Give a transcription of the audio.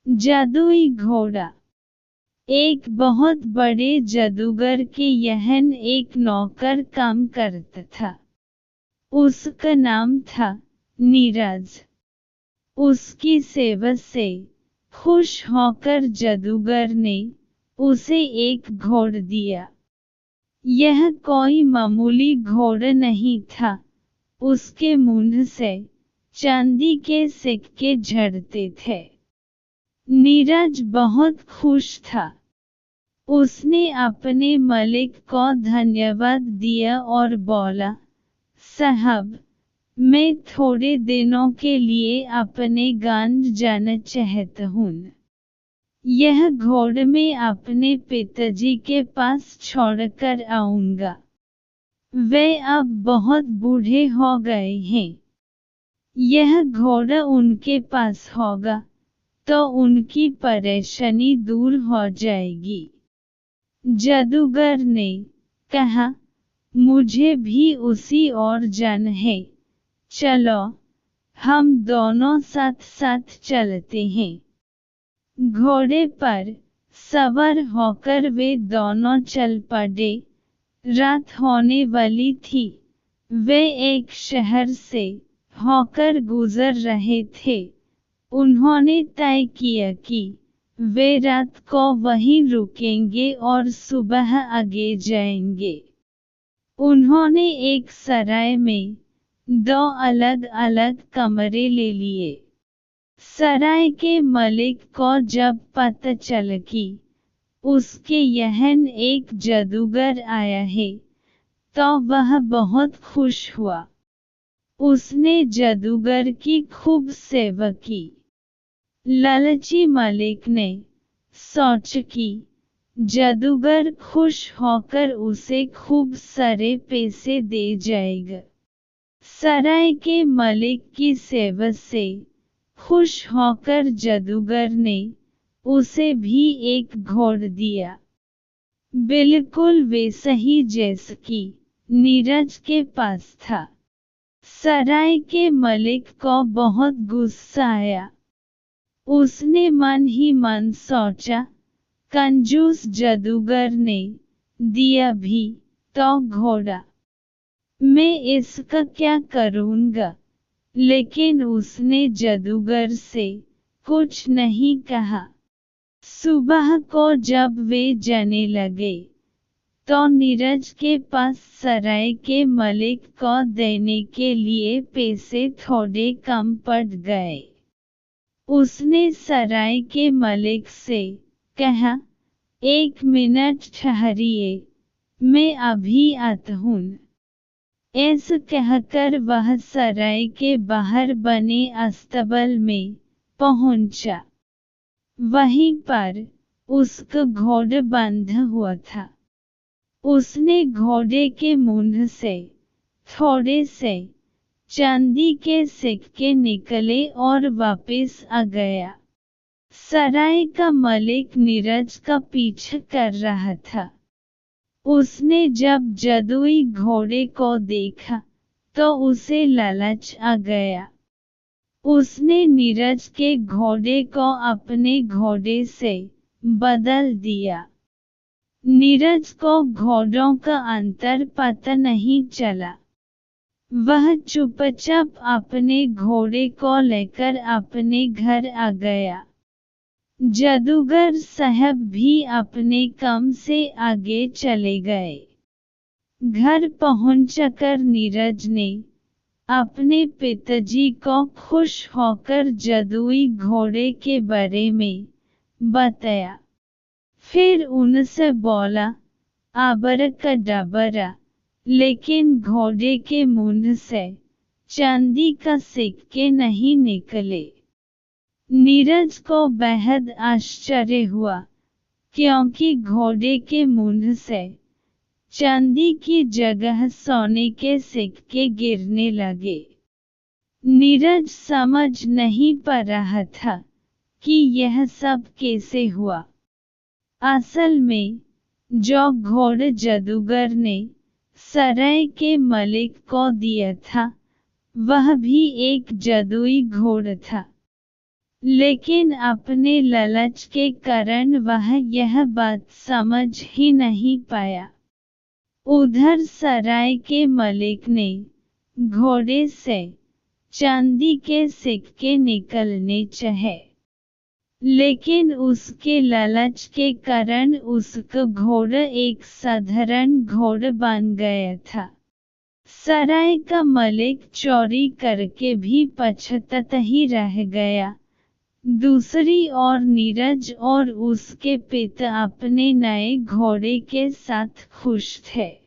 जादुई घोड़ा। एक बहुत बड़े जादूगर के यहन एक नौकर काम करता था। उसका नाम था नीरज। उसकी सेवा से खुश होकर जादूगर ने उसे एक घोड़ा दिया। यह कोई मामूली घोड़ा नहीं था। उसके मुंह से चांदी के सिक्के झड़ते थे। नीरज बहुत खुश था। उसने अपने मालिक को धन्यवाद दिया और बोला, साहब, मैं थोड़े दिनों के लिए अपने गांव जाना चाहता हूँ। यह घोड़ा मैं अपने पिताजी के पास छोड़कर आऊंगा। वे अब बहुत बूढ़े हो गए हैं। यह घोड़ा उनके पास होगा तो उनकी परेशानी दूर हो जाएगी। जादूगर ने कहा, मुझे भी उसी ओर जाना है। चलो, हम दोनों साथ साथ चलते हैं। घोड़े पर सवार होकर वे दोनों चल पड़े। रात होने वाली थी। वे एक शहर से होकर गुजर रहे थे। उन्होंने तय किया कि वे रात को वहीं रुकेंगे और सुबह आगे जाएंगे। उन्होंने एक सराय में 2 अलग अलग कमरे ले लिए। सराय के मालिक को जब पता चला कि उसके यहन एक जादूगर आया है, तो वह बहुत खुश हुआ। उसने जादूगर की खूब सेवा की। लालची मालिक ने सोचा कि जादूगर खुश होकर उसे खूब सारे पैसे दे जाएगा। सराय के मालिक की सेवा से खुश होकर जादूगर ने उसे भी एक घोड़ा दिया, बिल्कुल वैसा ही जैसा कि नीरज के पास था। सराय के मालिक को बहुत गुस्सा आया। उसने मन ही मन सोचा, कंजूस जादूगर ने दिया भी तो घोड़ा, मैं इसका क्या करूँगा। लेकिन उसने जादूगर से कुछ नहीं कहा। सुबह को जब वे जाने लगे तो नीरज के पास सराय के मालिक को देने के लिए पैसे थोड़े कम पड़ गए। उसने सराय के मालिक से कहा, 1 मिनट ठहरिए, मैं अभी आता हूँ। ऐसा कहकर वह सराय के बाहर बने अस्तबल में पहुंचा। वहीं पर उसका घोड़ा बंधा हुआ था। उसने घोड़े के मुंह से थोड़े से चांदी के सिक्के निकले और वापस आ गया। सराय का मालिक नीरज का पीछा कर रहा था। उसने जब जादुई घोड़े को देखा तो उसे लालच आ गया। उसने नीरज के घोड़े को अपने घोड़े से बदल दिया। नीरज को घोड़ों का अंतर पता नहीं चला। वह चुपचाप अपने घोड़े को लेकर अपने घर आ गया। जादूगर साहब भी अपने काम से आगे चले गए। घर पहुंचकर नीरज ने अपने पिताजी को खुश होकर जादुई घोड़े के बारे में बताया। फिर उनसे बोला, आबरकडाबरा, लेकिन घोड़े के मुंह से चांदी का सिक्के नहीं निकले। नीरज को बेहद आश्चर्य हुआ, क्योंकि घोड़े के मुंह से चांदी की जगह सोने के सिक्के गिरने लगे। नीरज समझ नहीं पा रहा था कि यह सब कैसे हुआ। असल में जो घोड़ा जादूगर ने सराय के मालिक को दिया था, वह भी एक जादुई घोड़ा था। लेकिन अपने लालच के कारण वह यह बात समझ ही नहीं पाया। उधर सराय के मलिक ने घोड़े से चांदी के सिक्के निकलने चाहे, लेकिन उसके लालच के कारण उसका घोड़ा एक साधारण घोड़ा बन गया था। सराय का मलिक चोरी करके भी पछताता ही रह गया। दूसरी ओर नीरज और उसके पिता अपने नए घोड़े के साथ खुश थे।